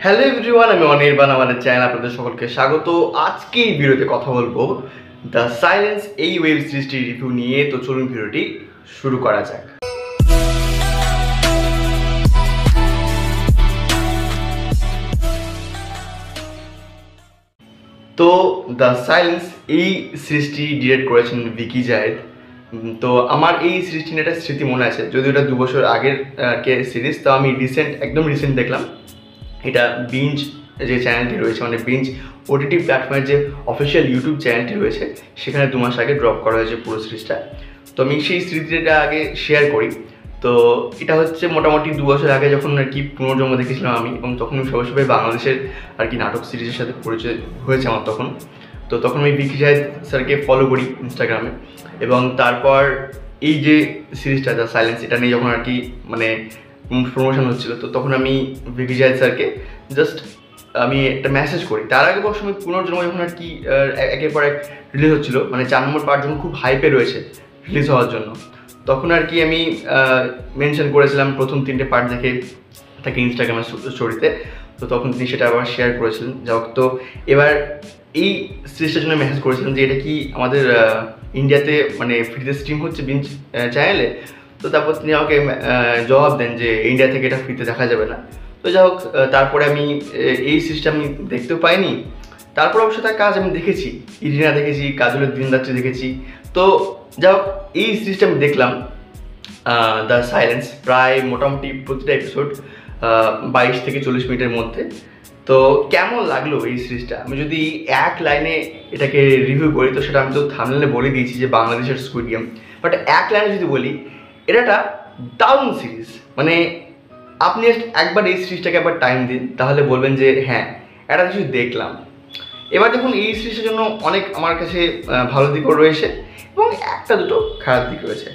Hello everyone, আমি অনির্বাণ। আমাদের channel আপনাদের সকলকে স্বাগত। আজকে এই ভিডিওতে কথা বলবো দ্য সাইলেন্স এই ওয়েব সিরিজটির রিভিউ নিয়ে। তো চলুন ভিডিওটি শুরু করা যাক। তো দ্য সাইলেন্স এই সিরিজটি ডিরেক্ট করেছেন ভিকি জায়েদ। তো আমার এই সিরিজটি নিয়ে একটা স্মৃতি মনে আছে, যদিও এটা 2 বছর আগের সিরিজ। তো আমি একদম রিসেন্ট দেখলাম। এটা বিঞ্জ যে চ্যানেলটি রয়েছে, মানে বিঞ্জ ওটিটি প্ল্যাটফর্মের যে অফিসিয়াল ইউটিউব চ্যানেলটি রয়েছে, সেখানে 2 মাস আগে ড্রপ করা হয়েছে পুরো সিরিজটা। তো আমি সেই স্মৃতিটা আগে শেয়ার করি। তো এটা হচ্ছে মোটামুটি 2 বছর আগে যখন আর কি পুনর্জন্ম দেখেছিলাম আমি, এবং তখন সবাই বাংলাদেশের আর কি নাটক সিরিজের সাথে পরিচয় হয়েছে আমার তখন। তো তখন আমি ভিকি জায়েদ স্যারকে ফলো করি ইনস্টাগ্রামে, এবং তারপর এই যে সিরিজটা দ্য সাইলেন্স, এটা নিয়ে যখন আর কি মানে প্রমোশন হচ্ছিল, তো তখন আমি ভিকি জায়েদ স্যারকে জাস্ট আমি একটা মেসেজ করি। তার আগে বছর আমি পুনর্জন্ম যখন আর কি একের পর এক রিলিজ হচ্ছিল, মানে 4 নম্বর পার্ট যখন খুব হাইপে রয়েছে রিলিজ হওয়ার জন্য, তখন আর কি আমি মেনশন করেছিলাম প্রথম 3টে পার্ট দেখে তাকে ইনস্টাগ্রামের স্টোরিতে। তো তখন তিনি সেটা আবার শেয়ার করেছিলেন। যাই হোক, তো এবার এই সিরিজটার জন্য মেসেজ করেছিলাম যে এটা কি আমাদের ইন্ডিয়াতে মানে ফ্রিতে স্ট্রিম হচ্ছে বিঞ্জ চ্যানেলে। তো তারপর তিনি আমাকে জবাব দেন যে ইন্ডিয়া থেকে এটা ফ্রিতে দেখা যাবে না। তো যাই হোক, তারপরে আমি এই সিরিজটা আমি দেখতেও পাইনি। তারপর অবশ্য তার কাজ আমি দেখেছি, ইরিনা দেখেছি, কাজলের দিন রাত্রি দেখেছি। তো যাই হোক, এই সিরিজটা আমি দেখলাম দ্য সাইলেন্স, প্রায় মোটামুটি প্রতিটা এপিসোড 22 থেকে 40 মিনিটের মধ্যে। তো কেমন লাগলো এই সিরিজটা, আমি যদি এক লাইনে এটাকে রিভিউ করি, তো সেটা আমি তো থাম্বনেইলে বলে দিয়েছি যে বাংলাদেশের স্কুইড গেম। বাট এক লাইনে যদি বলি, এটা একটা দারুণ সিরিজ। মানে আপনি একবার এই সিরিজটাকে একবার টাইম দিন, তাহলে বলবেন যে হ্যাঁ, একটা কিছু দেখলাম। এবার দেখুন, এই সিরিজের জন্য অনেক আমার কাছে ভালো দিকও রয়েছে এবং একটা দুটো খারাপ দিক রয়েছে।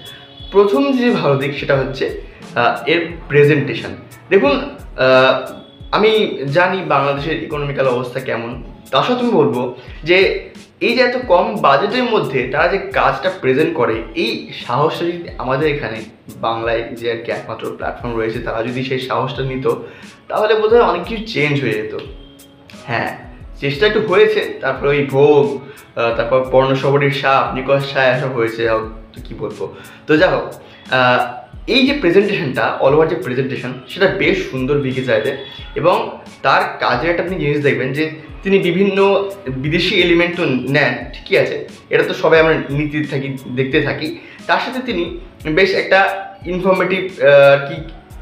প্রথম যে ভালো দিক সেটা হচ্ছে এর প্রেজেন্টেশন। দেখুন, আমি জানি বাংলাদেশের ইকোনমিক্যাল অবস্থা কেমন, তা সত্ত্বেও আমি বলবো যে এই যে এত কম বাজেটের মধ্যে তারা যে কাজটা প্রেজেন্ট করে, এই সাহসটা যদি আমাদের এখানে বাংলায় যে আর কি একমাত্র প্ল্যাটফর্ম রয়েছে, তারা যদি সেই সাহসটা নিত, তাহলে বোধহয় অনেক কিছু চেঞ্জ হয়ে যেত। হ্যাঁ, চেষ্টা একটু হয়েছে, তারপরে ওই ভোগ, তারপর পর্ণসবরীর সাপ, নিকশ ছায়া, এসব হয়েছে। তো কী বলবো। তো যাই হোক, এই যে প্রেজেন্টেশনটা, অল ওভার যে প্রেজেন্টেশন, সেটা বেশ সুন্দর ভিকি জায়েদের। এবং তার কাজের একটা আপনি জিনিস দেখবেন যে তিনি বিভিন্ন বিদেশি এলিমেন্ট তো নেন, ঠিকই আছে, এটা তো সবাই আমরা দেখতে থাকি। তার সাথে তিনি বেশ একটা ইনফরমেটিভ কি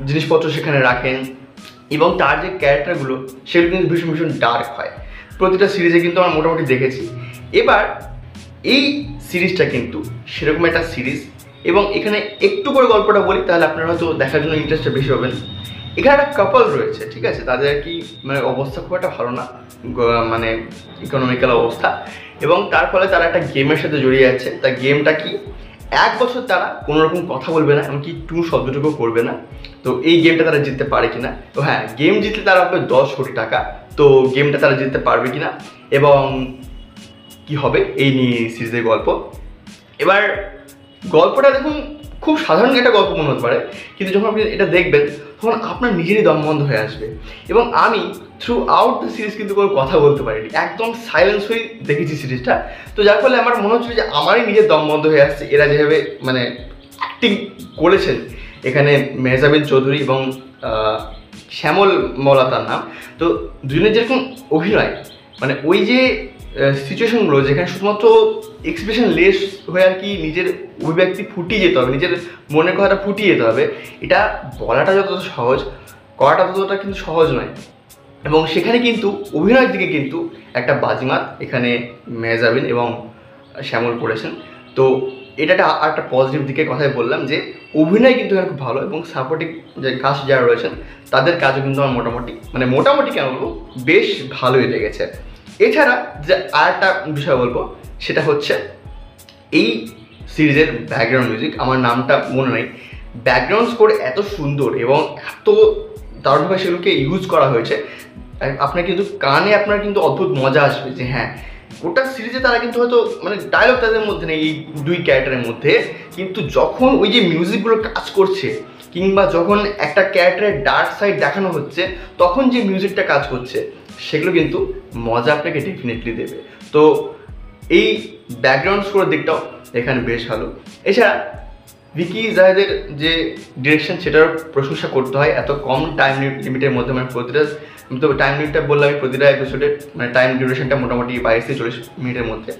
জিনিসপত্র সেখানে রাখেন, এবং তার যে ক্যারেক্টারগুলো সেগুলো কিন্তু ভীষণ ভীষণ ডার্ক হয়। প্রতিটা সিরিজে কিন্তু আমরা মোটামুটি দেখেছি। এবার এই সিরিজটা কিন্তু সেরকম একটা সিরিজ, এবং এখানে একটু করে গল্পটা বলি, তাহলে আপনারা হয়তো দেখার জন্য ইন্টারেস্টটা বেশি হবেন। এখানে একটা কাপল রয়েছে, ঠিক আছে, তাদের আর কি মানে অবস্থা খুব একটা ভালো না, মানে ইকোনমিক্যাল অবস্থা, এবং তার ফলে তারা একটা গেমের সাথে জড়িয়ে যাচ্ছে। তা গেমটা কি, 1 বছর তারা কোনো রকম কথা বলবে না, এমনকি টু শব্দটুকু করবে না। তো এই গেমটা তারা জিততে পারে কিনা, তো হ্যাঁ, গেম জিতলে তারা পাবে 10 কোটি টাকা। তো গেমটা তারা জিততে পারবে কিনা এবং কি হবে, এই নিয়ে সিরিজের গল্প। এবার গল্পটা দেখুন, খুব সাধারণ একটা গল্প মনে হতে পারে, কিন্তু যখন আপনি এটা দেখবেন তখন আপনার নিজেরই দম বন্ধ হয়ে আসবে। এবং আমি থ্রু আউট দ্য সিরিজ কিন্তু কোনো কথা বলতে পারিনি, একদম সাইলেন্স হয়ে দেখেছি সিরিজটা। তো যার ফলে আমার মনে হচ্ছিল যে আমারই নিজের দম বন্ধ হয়ে আসছে। এরা যেভাবে মানে অ্যাক্টিং করেছেন এখানে, মেহজাবিন চৌধুরী এবং শ্যামল মওলা তার নাম, তো দুজনের যেরকম অভিনয়, মানে ওই যে সিচুয়েশনগুলো যেখানে শুধুমাত্র এক্সপ্রেশন লেস হয়ে আর কি নিজের অভিব্যক্তি ফুটিয়ে যেতে হবে, নিজের মনের কথাটা ফুটিয়ে যেতে হবে, এটা বলাটা যতটা সহজ, করাটা ততটা কিন্তু সহজ নয়। এবং সেখানে কিন্তু অভিনয়ের দিকে কিন্তু একটা বাজিমাত এখানে মেহজাবিন এবং শ্যামল করেছেন। তো এটা একটা পজিটিভ দিকের কথাই বললাম, যে অভিনয় কিন্তু এখানে খুব ভালো, এবং সাপোর্টিং যে কাস্ট যারা রয়েছেন তাদের কাজও কিন্তু আমার মোটামুটি কেন বলবো, বেশ ভালোই লেগেছে। এছাড়া যে আর একটা বিষয় বলবো, সেটা হচ্ছে এই সিরিজের ব্যাকগ্রাউন্ড মিউজিক। আমার নামটা মনে নেই, ব্যাকগ্রাউন্ড স্কোর এত সুন্দর এবং এত দারুণভাবে সেগুলোকে ইউজ করা হয়েছে, আপনার কিন্তু কানে আপনার কিন্তু অদ্ভুত মজা আসবে যে হ্যাঁ, গোটা সিরিজে তারা কিন্তু হয়তো মানে ডায়লগ তাদের মধ্যে নেই এই 2 ক্যারেক্টারের মধ্যে, কিন্তু যখন ওই যে মিউজিকগুলো কাজ করছে, কিংবা যখন একটা ক্যারেক্টারের ডার্ক সাইড দেখানো হচ্ছে তখন যে মিউজিকটা কাজ করছে সেগুলো কিন্তু মজা আপনাকে ডেফিনেটলি দেবে। তো এই ব্যাকগ্রাউন্ড স্কোরের দিকটাও এখানে বেশ ভালো। এছাড়া ভিকি জাহেদের যে ডিরেকশন সেটার প্রশংসা করতে হয়, এত কম টাইম লিমিটের মধ্যে, মানে প্রতিটা, তো টাইম লিমিটটা বললাম আমি, প্রতিটা এপিসোডের মানে টাইম ডিউরেশনটা মোটামুটি 22-40 মিনিটের মধ্যে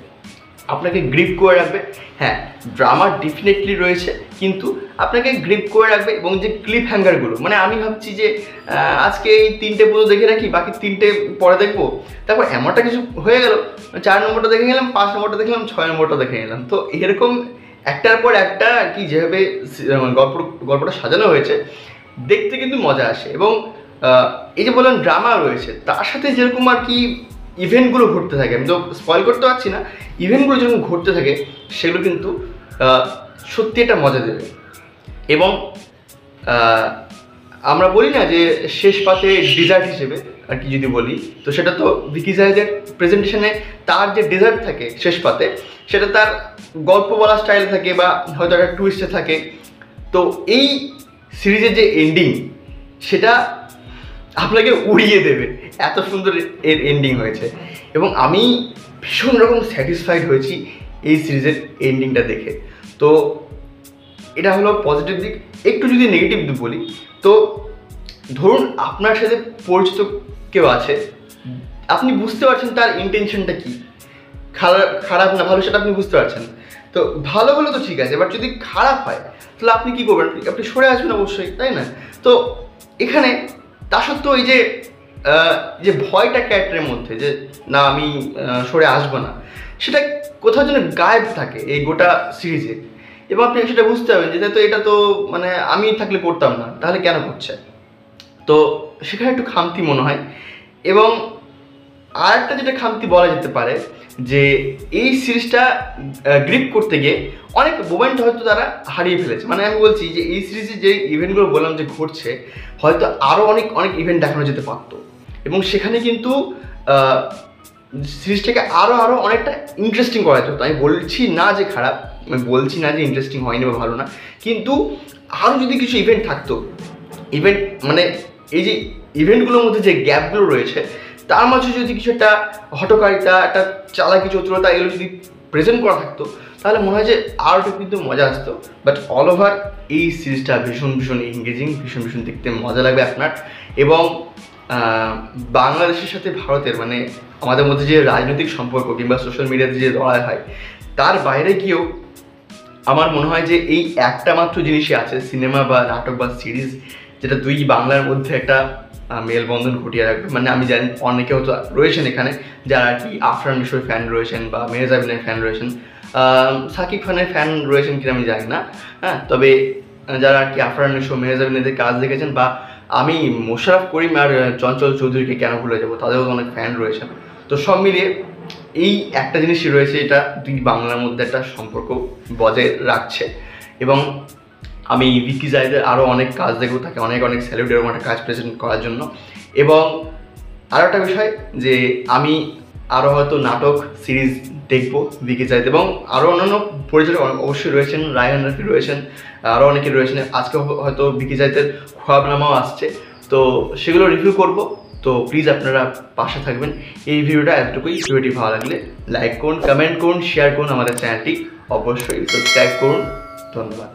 আপনাকে গ্রিপ করে রাখবে। হ্যাঁ, ড্রামা ডেফিনেটলি রয়েছে, কিন্তু আপনাকে গ্রিপ করে রাখবে। এবং যে ক্লিপ হ্যাঙ্গারগুলো, মানে আমি ভাবছি যে আজকে এই 3টে পুজো দেখে রাখি, বাকি 3টে পরে দেখবো, তারপর এমনটা কিছু হয়ে গেল 4 নম্বরটা দেখে গেলাম, 5 নম্বরটা দেখলাম, 6 নম্বরটা দেখে গেলাম। তো এরকম একটার পর একটা আর কি যেভাবে গল্পটা সাজানো হয়েছে দেখতে কিন্তু মজা আসে। এবং এই যে বললাম ড্রামা রয়েছে, তার সাথে যেরকম আর কি ইভেন্টগুলো ঘটতে থাকে, আমি তো স্পয়েল করতে পারছি না, ইভেন্টগুলো যেরকম ঘটতে থাকে সেগুলো কিন্তু সত্যি একটা মজা দেবে। এবং আমরা বলি না যে শেষ পাতে ডেজার্ট হিসেবে আর কি যদি বলি, তো সেটা তো ভিকি জাহেদের প্রেজেন্টেশনে তার যে ডেজার্ট থাকে শেষ পাতে, সেটা তার গল্প বলার স্টাইল থাকে বা হয়তো একটা টুইস্টে থাকে। তো এই সিরিজের যে এন্ডিং সেটা আপনাকে উড়িয়ে দেবে, এত সুন্দর এর এন্ডিং হয়েছে। এবং আমি ভীষণ রকম স্যাটিসফাইড হয়েছি এই সিরিজের এন্ডিংটা দেখে। তো এটা হলো পজিটিভ দিক। একটু যদি নেগেটিভ দিক বলি, তো ধরুন আপনার সাথে পরিচিত কেউ আছে, আপনি বুঝতে পারছেন তার ইন্টেনশনটা কী, খারাপ না ভালো সেটা আপনি বুঝতে পারছেন। তো ভালো হলে তো ঠিক আছে, বাট যদি খারাপ হয় তাহলে আপনি কী করবেন? আপনি সরে আসবেন অবশ্যই, তাই না? তো এখানে তা সত্ত্বেও এই যে ভয়টা ক্যারেক্টারের মধ্যে, যে না আমি সরে আসবো না, সেটা কোথাও যেন গায়েব থাকে এই গোটা সিরিজে। এবং আপনি সেটা বুঝতে পারবেন যে তো এটা তো মানে আমি থাকলে করতাম না, তাহলে কেন করছে? তো সেখানে একটু খামতি মনে হয়। এবং আর একটা যেটা খামতি বলা যেতে পারে, যে এই সিরিজটা গ্রিপ করতে গিয়ে অনেক মোমেন্ট হয়তো তারা হারিয়ে ফেলেছে। মানে আমি বলছি যে এই সিরিজে যে ইভেন্টগুলো বললাম যে ঘটছে, হয়তো আরও অনেক ইভেন্ট দেখানো যেতে পারতো। এবং সেখানে কিন্তু সিরিজটাকে আরও অনেকটা ইন্টারেস্টিং করা যেত। আমি বলছি না যে খারাপ, আমি বলছি না যে ইন্টারেস্টিং হয়নি বা ভালো না, কিন্তু আরও যদি কিছু ইভেন্ট থাকতো, ইভেন্ট মানে এই যে ইভেন্টগুলোর মধ্যে যে গ্যাপগুলো রয়েছে তার মাঝে যদি কিছু একটা হঠকারিতা, একটা চালাকি চতুরতা এগুলো যদি প্রেজেন্ট করা থাকতো, তাহলে মনে হয় যে আরও কিন্তু মজা আসতো। বাট অল ওভার এই সিরিজটা ভীষণ এঙ্গেজিং, ভীষণ দেখতে মজা লাগবে আপনার। এবং বাংলাদেশের সাথে ভারতের মানে আমাদের মধ্যে যে রাজনৈতিক সম্পর্ক কিংবা সোশ্যাল মিডিয়াতে যে লড়াই হয়, তার বাইরে গিয়েও আমার মনে হয় যে এই একটা মাত্র জিনিসই আছে, সিনেমা বা নাটক বা সিরিজ, যেটা দুই বাংলার মধ্যে একটা মেলবন্ধন ঘটিয়ে রাখবে। মানে আমি জানি অনেকে হয়তো রয়েছেন এখানে যারা আর কি আফরান নিশোর ফ্যান রয়েছেন বা মেহজাবিনের ফ্যান রয়েছেন, সাকিব খানের ফ্যান রয়েছেন কিনা আমি জানি না, হ্যাঁ, তবে যারা আর কি আফরান নিশো মেহজাবিনের কাজ দেখেছেন, বা আমি মোশাররফ করিম আর চঞ্চল চৌধুরীকে কেন ভুলে যাবো, তাদেরও অনেক ফ্যান রয়েছেন। তো সব মিলিয়ে এই একটা জিনিসই রয়েছে, এটা দুই বাংলার মধ্যে একটা সম্পর্ক বজায় রাখছে। এবং আমি ভিকি জাহেদের আরও অনেক কাজ দেখবো, তাকে অনেক স্যালুট এরকম একটা কাজ প্রেজেন্ট করার জন্য। এবং আরও একটা বিষয় যে আমি আরও হয়তো নাটক সিরিজ দেখবো ভিকি জাহেদ, এবং আরও অন্যান্য পরিচালক অবশ্যই রয়েছেন, রায়হান রাফি রয়েছেন, আরও অনেকে রয়েছেন। আজকে হয়তো ভিকি জাহেদের খোয়াবনামাও আসছে, তো সেগুলো রিভিউ করব। তো প্লিজ আপনারা পাশে থাকবেন। এই ভিডিওটা এতটুকুই। ভিডিওটি ভালো লাগলে লাইক করুন, কমেন্ট করুন, শেয়ার করুন, আমাদের চ্যানেলটি অবশ্যই সাবস্ক্রাইব করুন। ধন্যবাদ।